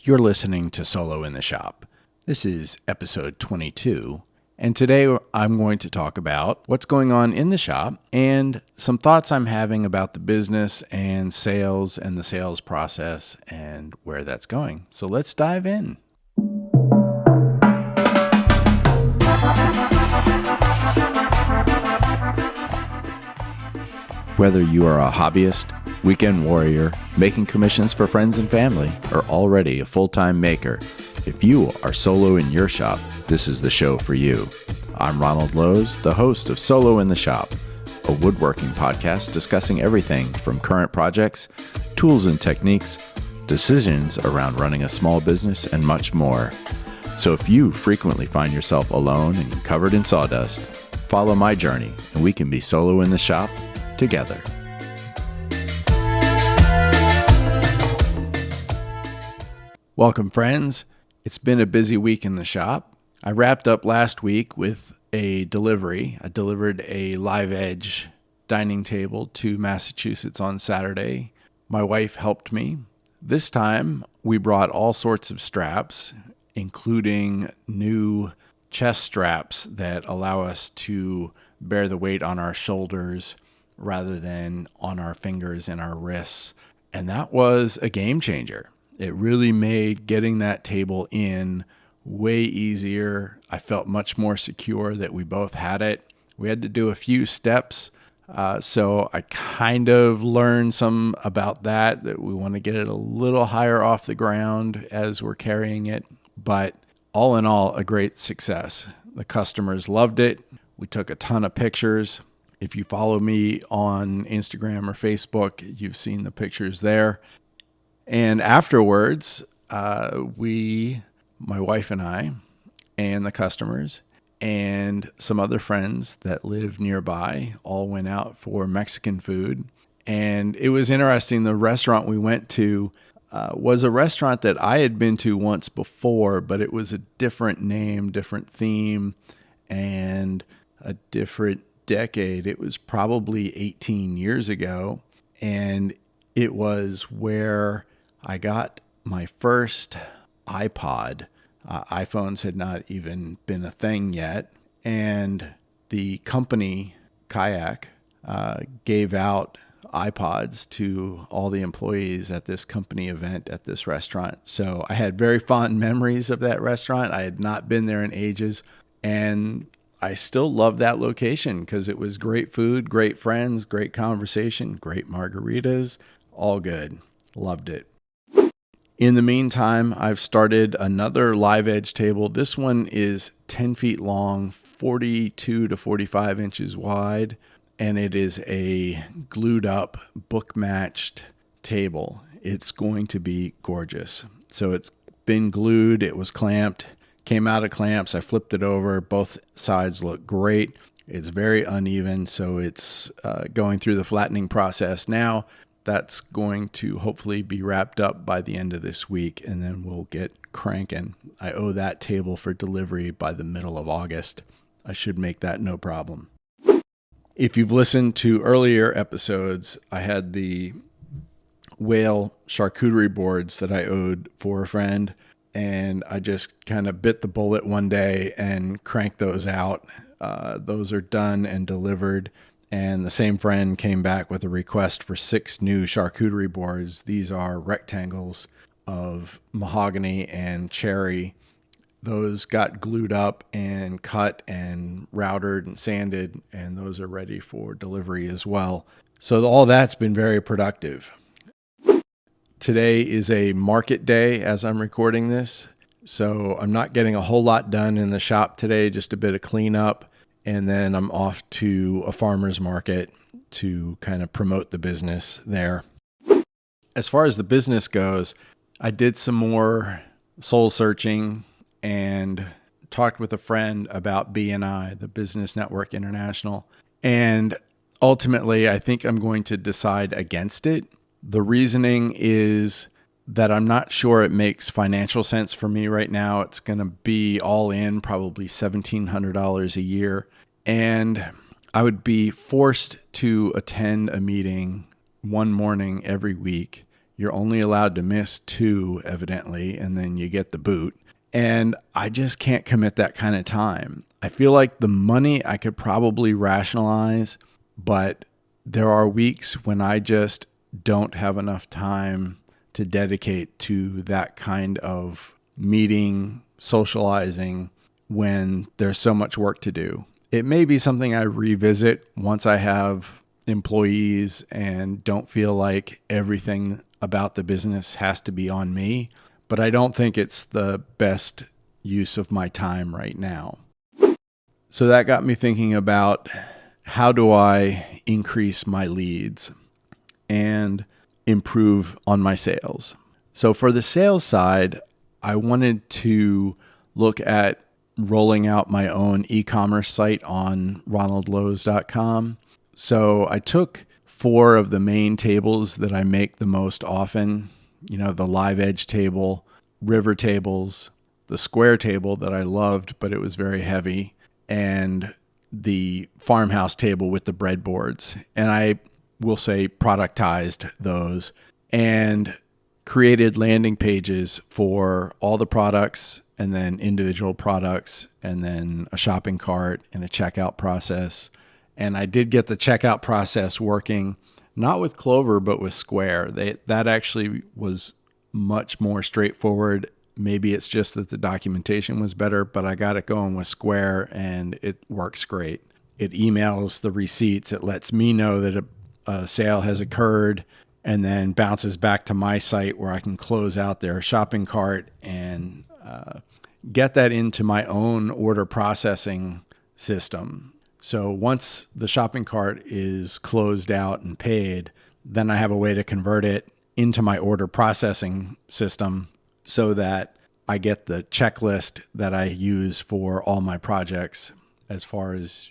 You're listening to Solo in the Shop. This is episode 22, and today I'm going to talk about what's going on in the shop and some thoughts I'm having about the business and the sales process and where that's going. So let's dive in. Whether you are a hobbyist, weekend warrior, making commissions for friends and family, or already a full-time maker, if you are solo in your shop, this is the show for you. I'm Ronald Lowe's, the host of Solo in the Shop, a woodworking podcast discussing everything from current projects, tools and techniques, decisions around running a small business, and much more. So if you frequently find yourself alone and covered in sawdust, follow my journey and we can be solo in the shop together. Welcome, friends. It's been a busy week in the shop. I wrapped up last week with a delivery. I delivered a live edge dining table to Massachusetts on Saturday. My wife helped me. This time, we brought all sorts of straps, including new chest straps that allow us to bear the weight on our shoulders rather than on our fingers and our wrists. And that was a game changer. It really made getting that table in way easier. I felt much more secure that we both had it. We had to do a few steps. So I kind of learned some about that we want to get it a little higher off the ground as we're carrying it. But all in all, a great success. The customers loved it. We took a ton of pictures. If you follow me on Instagram or Facebook, you've seen the pictures there. And afterwards, my wife and I, and the customers, and some other friends that live nearby all went out for Mexican food. And it was interesting. The restaurant we went to was a restaurant that I had been to once before, but it was a different name, different theme, and a different decade. It was probably 18 years ago, and it was where I got my first iPod. iPhones had not even been a thing yet, and the company Kayak gave out iPods to all the employees at this company event at this restaurant. So I had very fond memories of that restaurant. I had not been there in ages, and I still love that location because it was great food, great friends, great conversation, great margaritas, all good. Loved it. In the meantime, I've started another live edge table. This one is 10 feet long, 42 to 45 inches wide, and it is a glued up, book matched table. It's going to be gorgeous. So it's been glued, it was clamped. Came out of clamps, I flipped it over. Both sides look great. It's very uneven, so it's going through the flattening process now. That's going to hopefully be wrapped up by the end of this week, and then we'll get cranking. I owe that table for delivery by the middle of August. I should make that no problem. If you've listened to earlier episodes, I had the whale charcuterie boards that I owed for a friend, and I just kind of bit the bullet one day and cranked those out. Those are done and delivered. And the same friend came back with a request for 6 new charcuterie boards. These are rectangles of mahogany and cherry. Those got glued up and cut and routed and sanded, and those are ready for delivery as well. So all that's been very productive. Today is a market day as I'm recording this, so I'm not getting a whole lot done in the shop today, just a bit of cleanup, and then I'm off to a farmer's market to kind of promote the business there. As far as the business goes, I did some more soul searching and talked with a friend about BNI, the Business Network International, and ultimately I think I'm going to decide against it. The reasoning is that I'm not sure it makes financial sense for me right now. It's going to be all in probably $1,700 a year. And I would be forced to attend a meeting one morning every week. You're only allowed to miss 2, evidently, and then you get the boot. And I just can't commit that kind of time. I feel like the money I could probably rationalize, but there are weeks when I just don't have enough time to dedicate to that kind of meeting, socializing, when there's so much work to do. It may be something I revisit once I have employees and don't feel like everything about the business has to be on me, but I don't think it's the best use of my time right now. So that got me thinking about, how do I increase my leads and improve on my sales? So for the sales side, I wanted to look at rolling out my own e-commerce site on ronaldlowe's.com. So I took 4 of the main tables that I make the most often, the live edge table, river tables, the square table that I loved, but it was very heavy, and the farmhouse table with the breadboards. And I will say productized those and created landing pages for all the products, and then individual products, and then a shopping cart and a checkout process. And I did get the checkout process working, not with Clover, but with Square. That actually was much more straightforward. Maybe it's just that the documentation was better, but I got it going with Square and it works great. It emails the receipts. It lets me know that a sale has occurred, and then bounces back to my site where I can close out their shopping cart and get that into my own order processing system. So once the shopping cart is closed out and paid, then I have a way to convert it into my order processing system so that I get the checklist that I use for all my projects, as far as,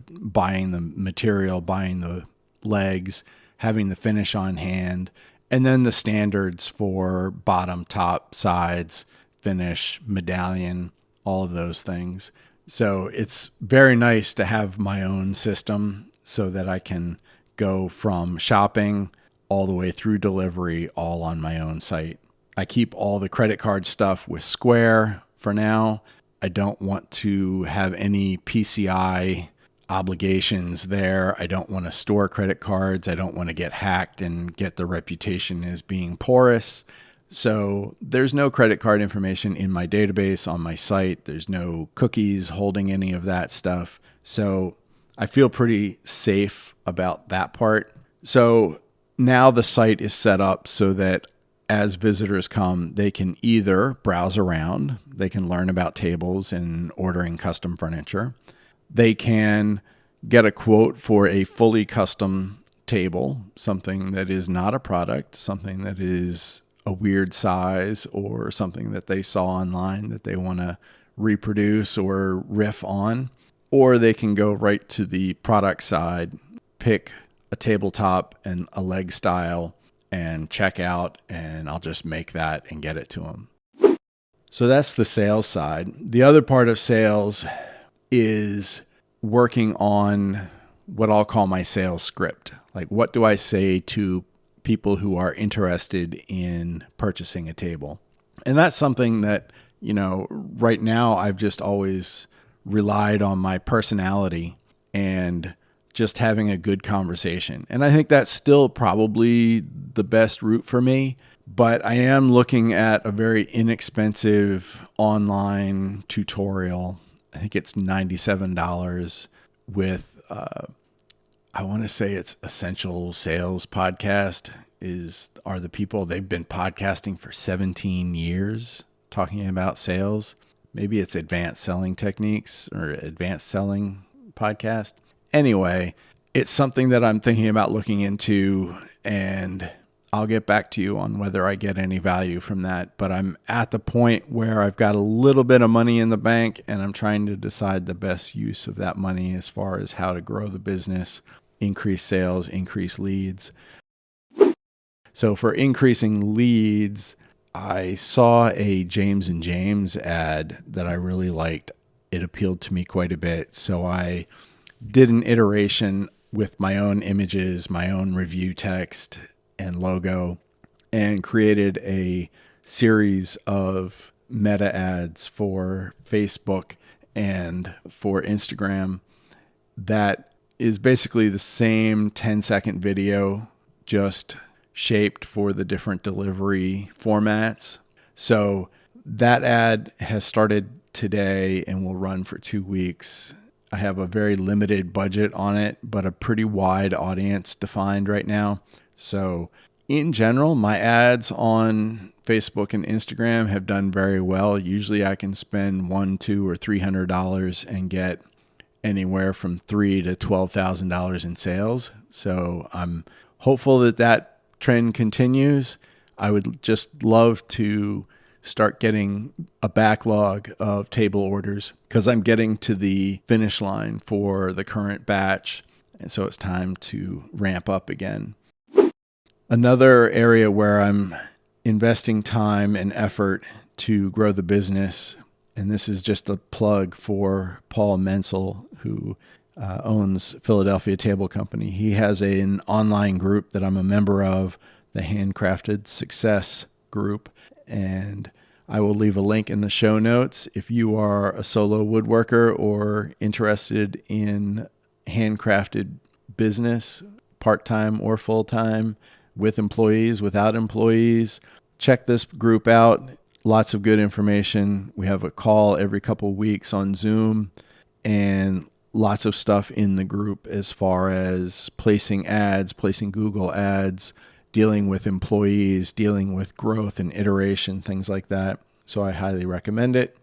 buying the material, buying the legs, having the finish on hand, and then the standards for bottom, top, sides, finish, medallion, all of those things. So it's very nice to have my own system so that I can go from shopping all the way through delivery all on my own site. I keep all the credit card stuff with Square for now. I don't want to have any PCI obligations there. I don't want to store credit cards. I don't want to get hacked and get the reputation as being porous. So there's no credit card information in my database on my site. There's no cookies holding any of that stuff. So I feel pretty safe about that part. So now the site is set up so that as visitors come, they can either browse around, they can learn about tables and ordering custom furniture. They can get a quote for a fully custom table, something that is not a product, something that is a weird size, or something that they saw online that they want to reproduce or riff on. Or they can go right to the product side, pick a tabletop and a leg style and check out, and I'll just make that and get it to them. So that's the sales side. The other part of sales is working on what I'll call my sales script. Like, what do I say to people who are interested in purchasing a table? And that's something that, right now I've just always relied on my personality and just having a good conversation. And I think that's still probably the best route for me. But I am looking at a very inexpensive online tutorial. I think it's $97 with, I want to say it's Essential Sales Podcast are the people. They've been podcasting for 17 years talking about sales. Maybe it's Advanced Selling Techniques or Advanced Selling Podcast. Anyway, it's something that I'm thinking about looking into, and I'll get back to you on whether I get any value from that. But I'm at the point where I've got a little bit of money in the bank, and I'm trying to decide the best use of that money as far as how to grow the business, increase sales, increase leads. So for increasing leads, I saw a James and James ad that I really liked. It appealed to me quite a bit. So I did an iteration with my own images, my own review text and logo, and created a series of meta ads for Facebook and for Instagram that is basically the same 10-second video, just shaped for the different delivery formats. So that ad has started today and will run for 2 weeks. I have a very limited budget on it, but a pretty wide audience defined right now. So in general, my ads on Facebook and Instagram have done very well. Usually I can spend $100, $200, or $300 and get anywhere from $3,000 to $12,000 in sales. So I'm hopeful that that trend continues. I would just love to start getting a backlog of table orders because I'm getting to the finish line for the current batch. And so it's time to ramp up again. Another area where I'm investing time and effort to grow the business, and this is just a plug for Paul Menzel, who owns Philadelphia Table Company. He has an online group that I'm a member of, the Handcrafted Success group, and I will leave a link in the show notes. If you are a solo woodworker or interested in handcrafted business, part-time or full-time, with employees, without employees, check this group out. Lots of good information. We have a call every couple of weeks on Zoom, and lots of stuff in the group as far as placing ads, placing Google ads, dealing with employees, dealing with growth and iteration, things like that. So I highly recommend it.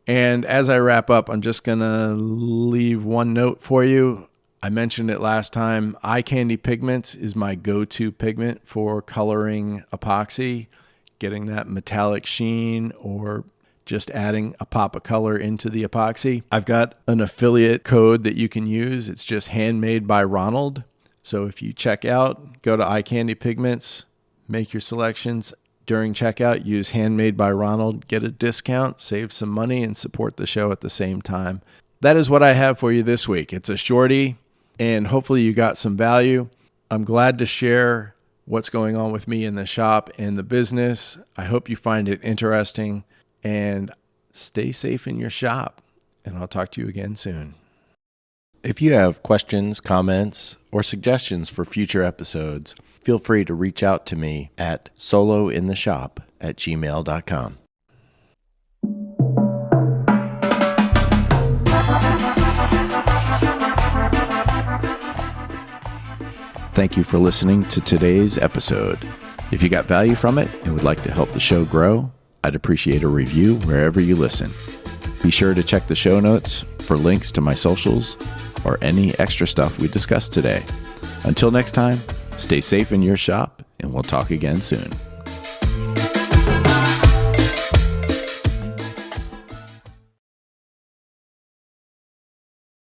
And as I wrap up, I'm just going to leave one note for you. I mentioned it last time. Eye Candy Pigments is my go-to pigment for coloring epoxy, getting that metallic sheen, or just adding a pop of color into the epoxy. I've got an affiliate code that you can use. It's just Handmade by Ronald. So if you check out, go to Eye Candy Pigments, make your selections. During checkout, use Handmade by Ronald, get a discount, save some money, and support the show at the same time. That is what I have for you this week. It's a shorty, and hopefully you got some value. I'm glad to share what's going on with me in the shop and the business. I hope you find it interesting, and stay safe in your shop, and I'll talk to you again soon. If you have questions, comments, or suggestions for future episodes, feel free to reach out to me at SoloInTheShop@gmail.com. Thank you for listening to today's episode. If you got value from it and would like to help the show grow, I'd appreciate a review wherever you listen. Be sure to check the show notes for links to my socials or any extra stuff we discussed today. Until next time, stay safe in your shop, and we'll talk again soon.